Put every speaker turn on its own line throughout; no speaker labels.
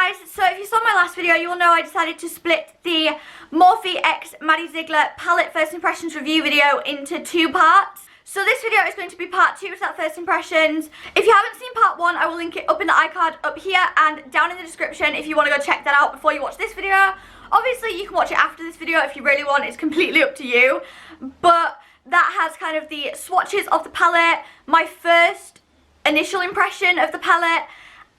guys, so if you saw my last video, you will know I decided to split the Morphe x Maddie Ziegler Palette First Impressions review video into 2 parts. So this video is going to be part 2 to that First Impressions. If you haven't seen part 1, I will link it up in the iCard up here and down in the description if you want to go check that out before you watch this video. Obviously, you can watch it after this video if you really want, it's completely up to you. But that has kind of the swatches of the palette, my first initial impression of the palette,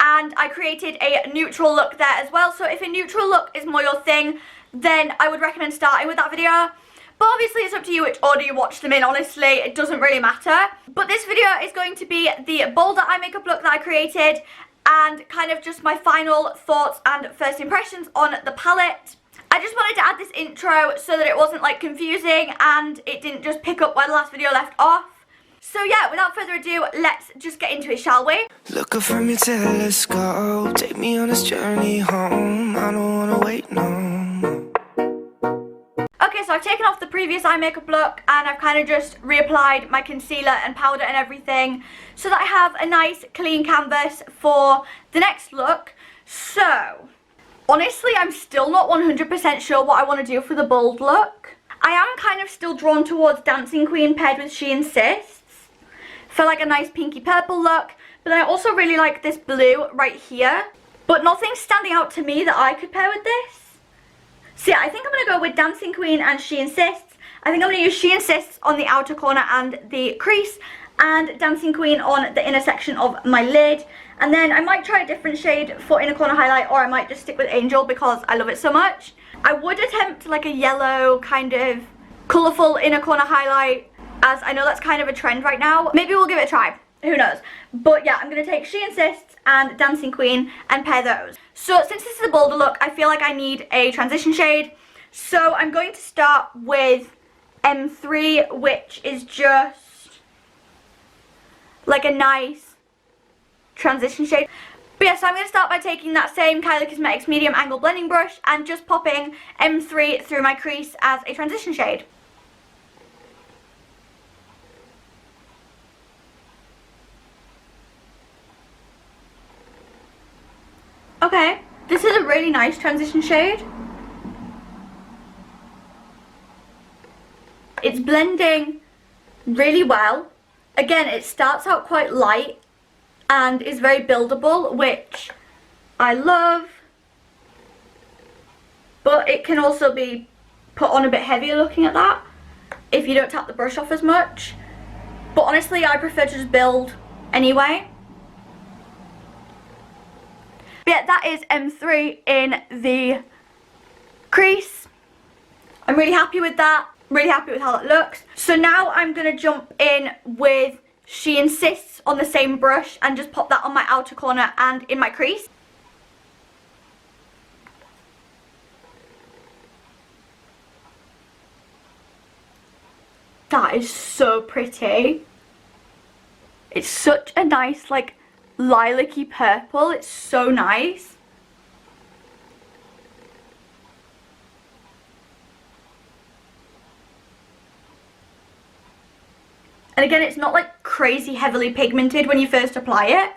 and I created a neutral look there as well. So if a neutral look is more your thing, then I would recommend starting with that video. But obviously it's up to you which order you watch them in, honestly, it doesn't really matter. But this video is going to be the bolder eye makeup look that I created and kind of just my final thoughts and first impressions on the palette. I just wanted to add this intro so that it wasn't like confusing and it didn't just pick up where the last video left off. So yeah, without further ado, let's just get into it, shall we?
Look up from your tail, let's go. Take me on this journey home. I don't wanna wait no more.
Okay, so I've taken off the previous eye makeup look and I've kind of just reapplied my concealer and powder and everything so that I have a nice clean canvas for the next look. So, honestly, I'm still not 100% sure what I want to do for the bold look. I am kind of still drawn towards Dancing Queen paired with She Insists for like a nice pinky purple look, but then I also really like this blue right here, but nothing's standing out to me that I could pair with this. So yeah, I think I'm going to go with Dancing Queen and She Insists. I think I'm going to use She Insists on the outer corner and the crease, and Dancing Queen on the inner section of my lid. And then I might try a different shade for inner corner highlight, or I might just stick with Angel because I love it so much. I would attempt like a yellow kind of colourful inner corner highlight, as I know that's kind of a trend right now. Maybe we'll give it a try, who knows. But yeah, I'm going to take She Insists and Dancing Queen and pair those. So since this is a bolder look, I feel like I need a transition shade. So I'm going to start with M3, which is just like a nice transition shade. But yeah, so I'm going to start by taking that same Kylie Cosmetics medium angle blending brush and just popping M3 through my crease as a transition shade. Okay, this is a really nice transition shade. It's blending really well. Again, it starts out quite light and is very buildable, which I love. But it can also be put on a bit heavier looking at that if you don't tap the brush off as much. But honestly, I prefer to just build anyway. Yeah, that is M3 in the crease. I'm really happy with that. Really happy with how that looks. So now I'm going to jump in with She Insists on the same brush and just pop that on my outer corner and in my crease. That is so pretty. It's such a nice like lilac-y purple. It's so nice. And again, it's not like crazy heavily pigmented when you first apply it.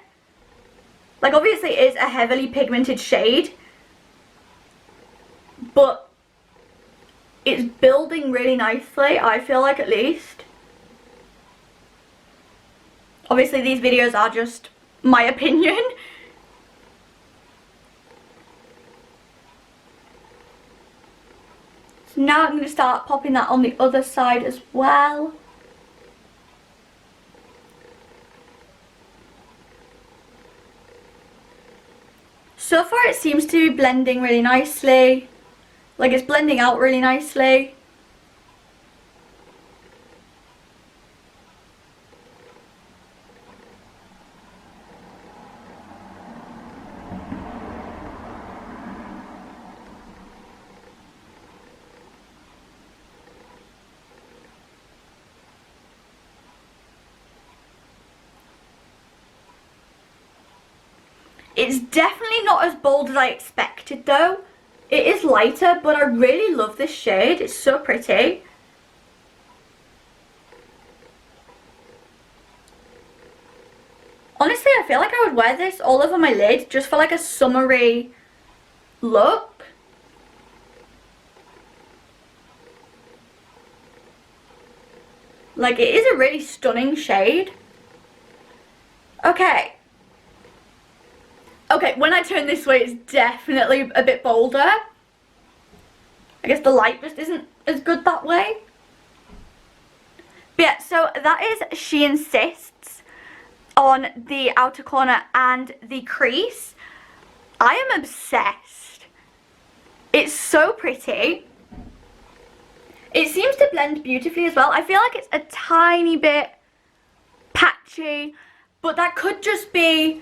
Like obviously it is a heavily pigmented shade, but it's building really nicely, I feel like, at least. Obviously these videos are just my opinion. So now I'm going to start popping that on the other side as well. So far it seems to be blending really nicely. Like it's blending out really nicely. It's definitely not as bold as I expected though. It is lighter, but I really love this shade. It's so pretty. Honestly, I feel like I would wear this all over my lid just for like a summery look. Like, it is a really stunning shade. Okay. Okay, when I turn this way, it's definitely a bit bolder. I guess the light just isn't as good that way. But yeah, so that is She Insists on the outer corner and the crease. I am obsessed. It's so pretty. It seems to blend beautifully as well. I feel like it's a tiny bit patchy, but that could just be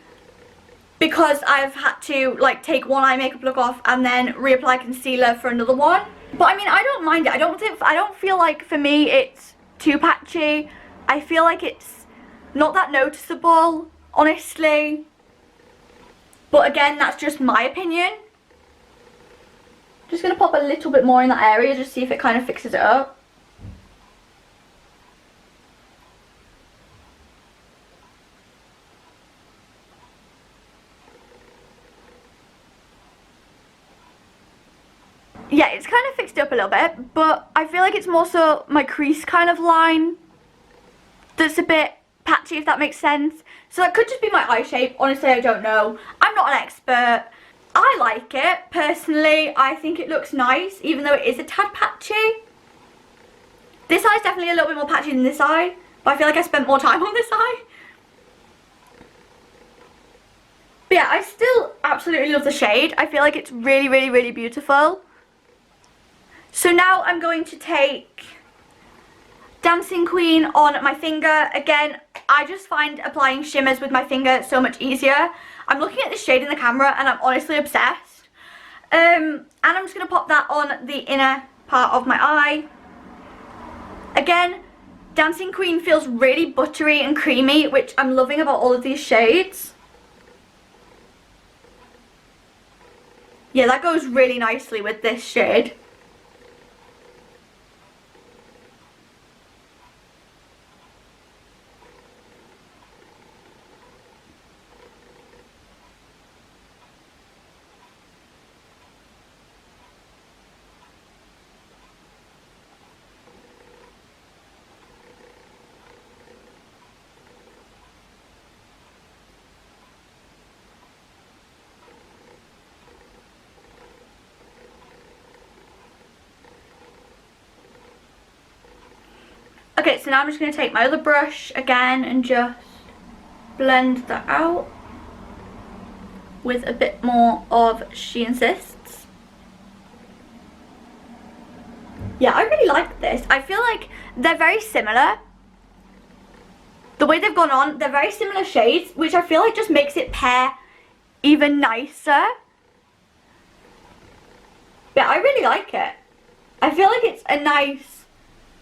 because I've had to like take one eye makeup look off and then reapply concealer for another one. But I mean, I don't mind it. I don't feel like for me it's too patchy. I feel like it's not that noticeable, honestly. But again, that's just my opinion. Just gonna pop a little bit more in that area, just see if it kind of fixes it up. Yeah, it's kind of fixed it up a little bit, but I feel like it's more so my crease kind of line that's a bit patchy, if that makes sense. So that could just be my eye shape. Honestly, I don't know. I'm not an expert. I like it. Personally, I think it looks nice, even though it is a tad patchy. This eye is definitely a little bit more patchy than this eye, but I feel like I spent more time on this eye. But yeah, I still absolutely love the shade. I feel like it's really, really, really beautiful. So now I'm going to take Dancing Queen on my finger. Again, I just find applying shimmers with my finger so much easier. I'm looking at this shade in the camera and I'm honestly obsessed. And I'm just going to pop that on the inner part of my eye. Again, Dancing Queen feels really buttery and creamy, which I'm loving about all of these shades. Yeah, that goes really nicely with this shade. Okay, so now I'm just going to take my other brush again and just blend that out with a bit more of She Insists. Yeah, I really like this. I feel like they're very similar. The way they've gone on, they're very similar shades, which I feel like just makes it pair even nicer. Yeah, I really like it. I feel like it's a nice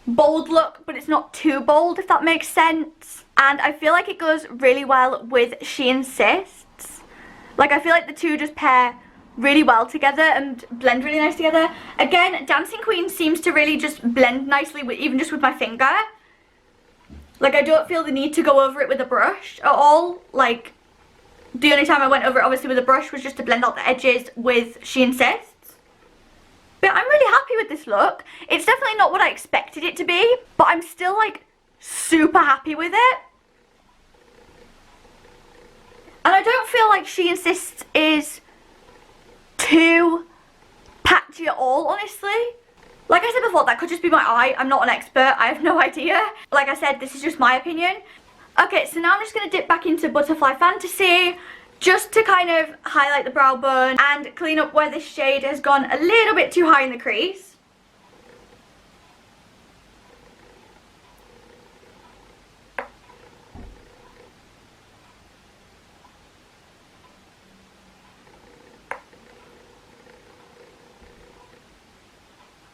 bold look, but it's not too bold, if that makes sense. And I feel like it goes really well with She Insists. Like, I feel like the two just pair really well together and blend really nice together. Again, Dancing Queen seems to really just blend nicely with, even just with my finger. Like, I don't feel the need to go over it with a brush at all. Like, the only time I went over it obviously with a brush was just to blend out the edges with She Insists. But I'm really happy with this look. It's definitely not what I expected it to be, but I'm still like super happy with it. And I don't feel like She Insists is too patchy at all, honestly. Like I said before, that could just be my eye. I'm not an expert. I have no idea. Like I said, this is just my opinion. Okay, so now I'm just going to dip back into Butterfly Fantasy just to kind of highlight the brow bone and clean up where this shade has gone a little bit too high in the crease.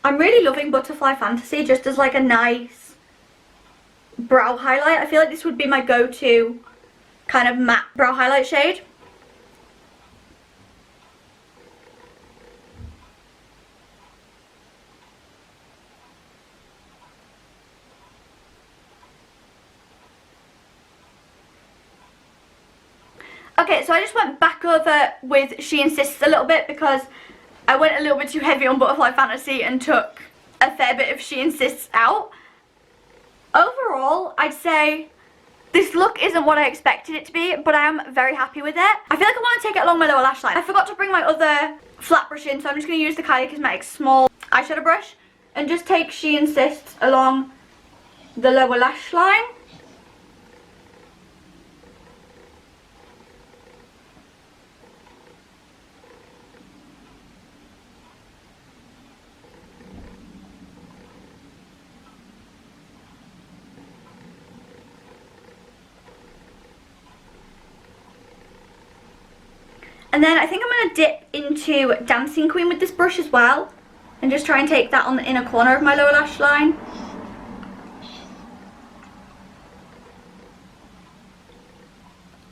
I'm really loving Butterfly Fantasy just as like a nice brow highlight. I feel like this would be my go-to kind of matte brow highlight shade. Okay, so I just went back over with She Insists a little bit because I went a little bit too heavy on Butterfly Fantasy and took a fair bit of She Insists out. Overall, I'd say this look isn't what I expected it to be, but I am very happy with it. I feel like I want to take it along my lower lash line. I forgot to bring my other flat brush in, so I'm just going to use the Kylie Cosmetics small eyeshadow brush and just take She Insists along the lower lash line. And then I think I'm going to dip into Dancing Queen with this brush as well. And just try and take that on the inner corner of my lower lash line.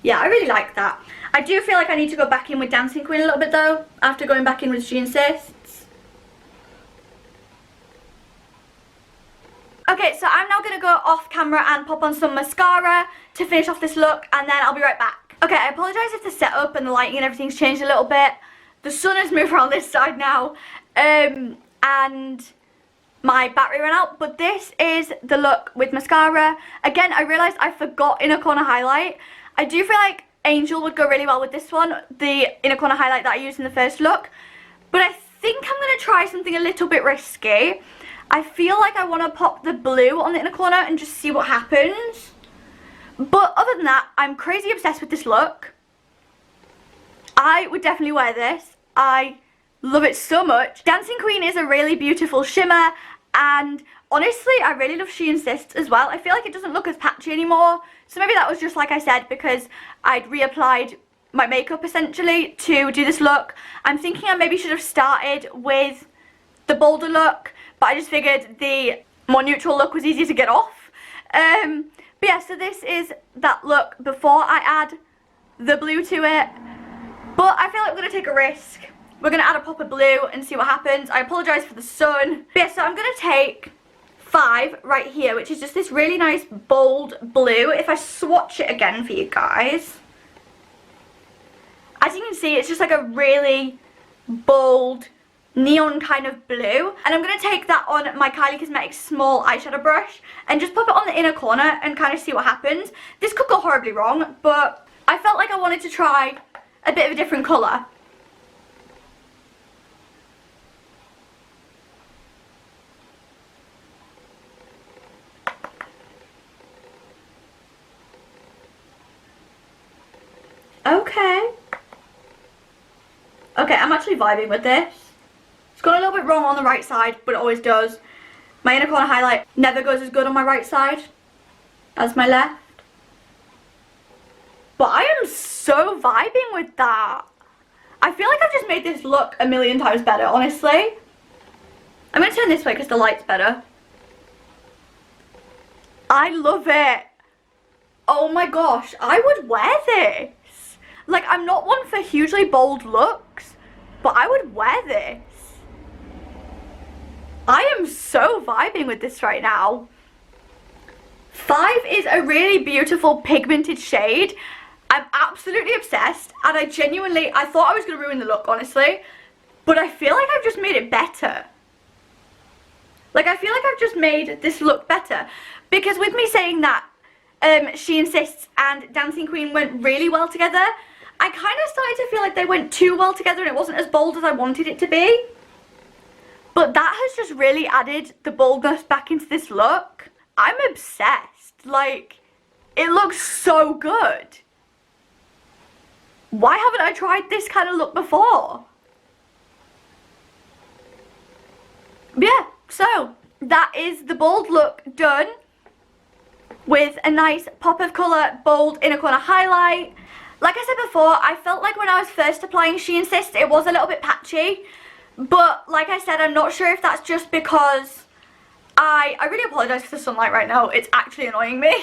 Yeah, I really like that. I do feel like I need to go back in with Dancing Queen a little bit though, after going back in with She Insists. Okay, so I'm now going to go off camera and pop on some mascara to finish off this look, and then I'll be right back. Okay, I apologise if the setup and the lighting and everything's changed a little bit. The sun has moved around this side now, and my battery ran out, but this is the look with mascara. Again, I realised I forgot inner corner highlight. I do feel like Angel would go really well with this one, the inner corner highlight that I used in the first look, but I think I'm going to try something a little bit risky. I feel like I want to pop the blue on the inner corner and just see what happens. But other than that, I'm crazy obsessed with this look. I would definitely wear this. I love it so much. Dancing Queen is a really beautiful shimmer, and honestly, I really love She Insists as well. I feel like it doesn't look as patchy anymore. So maybe that was just like I said, because I'd reapplied my makeup essentially to do this look. I'm thinking I maybe should have started with the bolder look, but I just figured the more neutral look was easier to get off. But yeah, so this is that look before I add the blue to it. But I feel like we're going to take a risk. We're going to add a pop of blue and see what happens. I apologise for the sun. But yeah, so I'm going to take 5 right here, which is just this really nice bold blue. If I swatch it again for you guys. As you can see, it's just like a really bold neon kind of blue, and I'm going to take that on my Kylie Cosmetics small eyeshadow brush and just pop it on the inner corner and kind of see what happens. This could go horribly wrong, but I felt like I wanted to try a bit of a different colour. Okay, I'm actually vibing with this. It's gone a little bit wrong on the right side, but it always does. My inner corner highlight never goes as good on my right side as my left. But I am so vibing with that. I feel like I've just made this look a million times better, honestly. I'm going to turn this way because the light's better. I love it. Oh my gosh, I would wear this. Like, I'm not one for hugely bold looks, but I would wear this. I am so vibing with this right now. 5 is a really beautiful pigmented shade. I'm absolutely obsessed, and I thought I was going to ruin the look, honestly, but I feel like I've just made it better. Like, I feel like I've just made this look better, because with me saying that She Insists and Dancing Queen went really well together, I kind of started to feel like they went too well together and it wasn't as bold as I wanted it to be. But that has just really added the boldness back into this look. I'm obsessed. Like, it looks so good. Why haven't I tried this kind of look before? Yeah, so that is the bold look done with a nice pop of colour, bold inner corner highlight. Like I said before, I felt like when I was first applying She Insists, it was a little bit patchy. But like I said, I'm not sure if that's just because I really apologise for the sunlight right now. It's actually annoying me.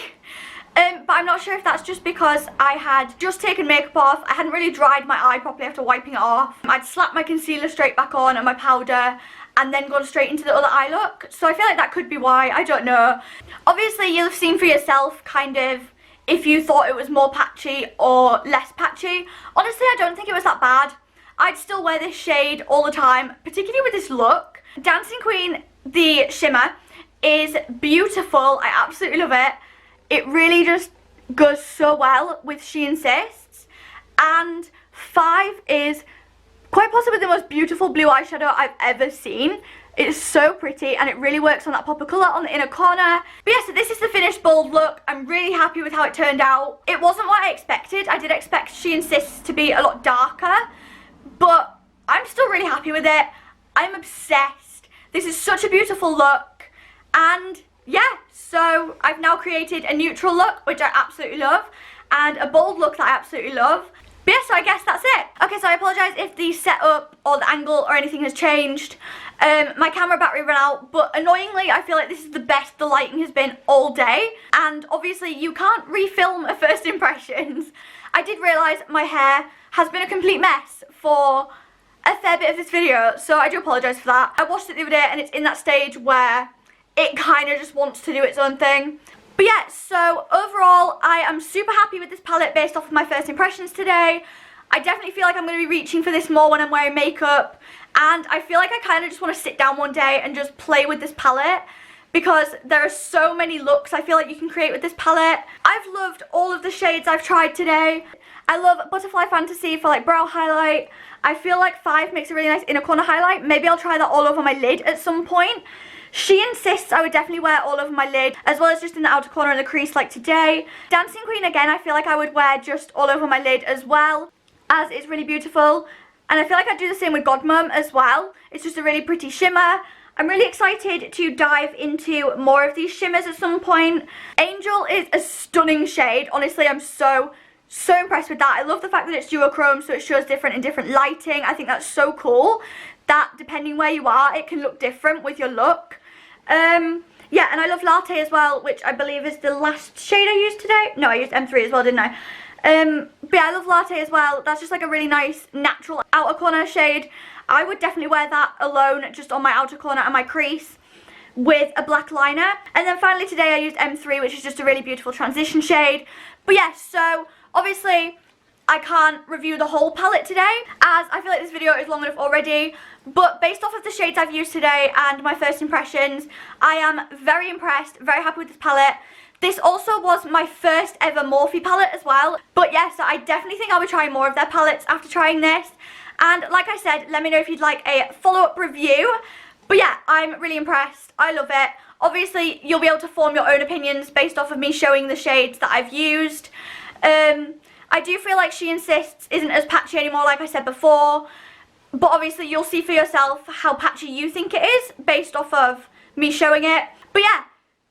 But I'm not sure if that's just because I had just taken makeup off. I hadn't really dried my eye properly after wiping it off. I'd slapped my concealer straight back on and my powder and then gone straight into the other eye look. So I feel like that could be why. I don't know. Obviously, you'll have seen for yourself kind of if you thought it was more patchy or less patchy. Honestly, I don't think it was that bad. I'd still wear this shade all the time, particularly with this look. Dancing Queen, the shimmer, is beautiful. I absolutely love it. It really just goes so well with She Insists. And 5 is quite possibly the most beautiful blue eyeshadow I've ever seen. It's so pretty and it really works on that pop of colour on the inner corner. But yeah, so this is the finished bold look. I'm really happy with how it turned out. It wasn't what I expected. I did expect She Insists to be a lot darker, but I'm still really happy with it. I'm obsessed. This is such a beautiful look. And yeah, so I've now created a neutral look, which I absolutely love, and a bold look that I absolutely love. But yeah, so I guess that's it. Okay, so I apologise if the setup or the angle or anything has changed. My camera battery ran out, but annoyingly I feel like this is the best the lighting has been all day. And obviously you can't refilm a first impressions. I did realise my hair has been a complete mess for a fair bit of this video, so I do apologise for that. I watched it the other day and it's in that stage where it kind of just wants to do its own thing. But yeah, so overall I am super happy with this palette based off of my first impressions today. I definitely feel like I'm going to be reaching for this more when I'm wearing makeup, and I feel like I kind of just want to sit down one day and just play with this palette, because there are so many looks I feel like you can create with this palette. I've loved all of the shades I've tried today. I love Butterfly Fantasy for like brow highlight. I feel like 5 makes a really nice inner corner highlight. Maybe I'll try that all over my lid at some point. She Insists I would definitely wear all over my lid, as well as just in the outer corner and the crease like today. Dancing Queen, again, I feel like I would wear just all over my lid as well, as it's really beautiful. And I feel like I'd do the same with Godmum as well. It's just a really pretty shimmer. I'm really excited to dive into more of these shimmers at some point. Angel is a stunning shade. Honestly, I'm so impressed with that. I love the fact that it's duochrome, so it shows different in different lighting. I think that's so cool that depending where you are, it can look different with your look. Yeah, and I love Latte as well, which I believe is the last shade I used today. No, I used M3 as well, didn't I? But yeah, I love Latte as well. That's just like a really nice natural outer corner shade. I would definitely wear that alone, just on my outer corner and my crease with a black liner. And then finally today I used M3, which is just a really beautiful transition shade. But yeah, so obviously I can't review the whole palette today, as I feel like this video is long enough already. But based off of the shades I've used today and my first impressions, I am very impressed, very happy with this palette. This also was my first ever Morphe palette as well. But yeah, so I definitely think I'll be trying more of their palettes after trying this. And like I said, let me know if you'd like a follow-up review. But yeah, I'm really impressed. I love it. Obviously, you'll be able to form your own opinions based off of me showing the shades that I've used. I do feel like She Insists isn't as patchy anymore, like I said before. But obviously, you'll see for yourself how patchy you think it is based off of me showing it. But yeah,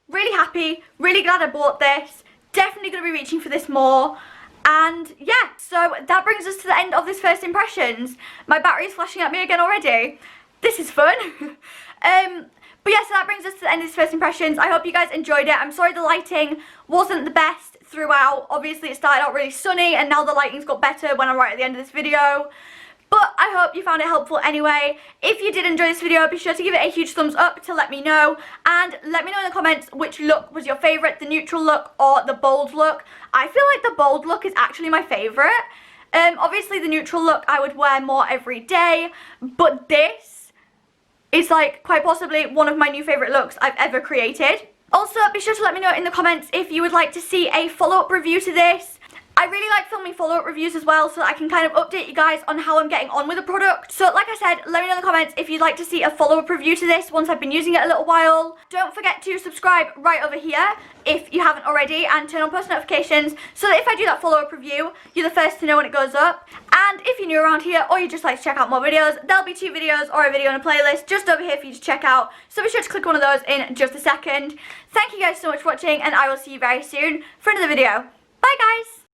really happy, really glad I bought this. Definitely going to be reaching for this more. And yeah, so that brings us to the end of this first impressions. My battery is flashing at me again already. This is fun. But yeah, so that brings us to the end of this first impressions. I hope you guys enjoyed it. I'm sorry the lighting wasn't the best throughout. Obviously it started out really sunny and now the lighting's got better when I'm right at the end of this video. But I hope you found it helpful anyway. If you did enjoy this video, be sure to give it a huge thumbs up to let me know. And let me know in the comments which look was your favourite, the neutral look or the bold look. I feel like the bold look is actually my favourite. Obviously the neutral look I would wear more every day. But this is like quite possibly one of my new favourite looks I've ever created. Also, be sure to let me know in the comments if you would like to see a follow-up review to this. I really like filming follow-up reviews as well, so that I can kind of update you guys on how I'm getting on with the product. So like I said, let me know in the comments if you'd like to see a follow-up review to this once I've been using it a little while. Don't forget to subscribe right over here if you haven't already, and turn on post notifications so that if I do that follow-up review, you're the first to know when it goes up. And if you're new around here or you just like to check out more videos, there'll be 2 videos or a video on a playlist just over here for you to check out. So be sure to click one of those in just a second. Thank you guys so much for watching, and I will see you very soon for another video. Bye guys!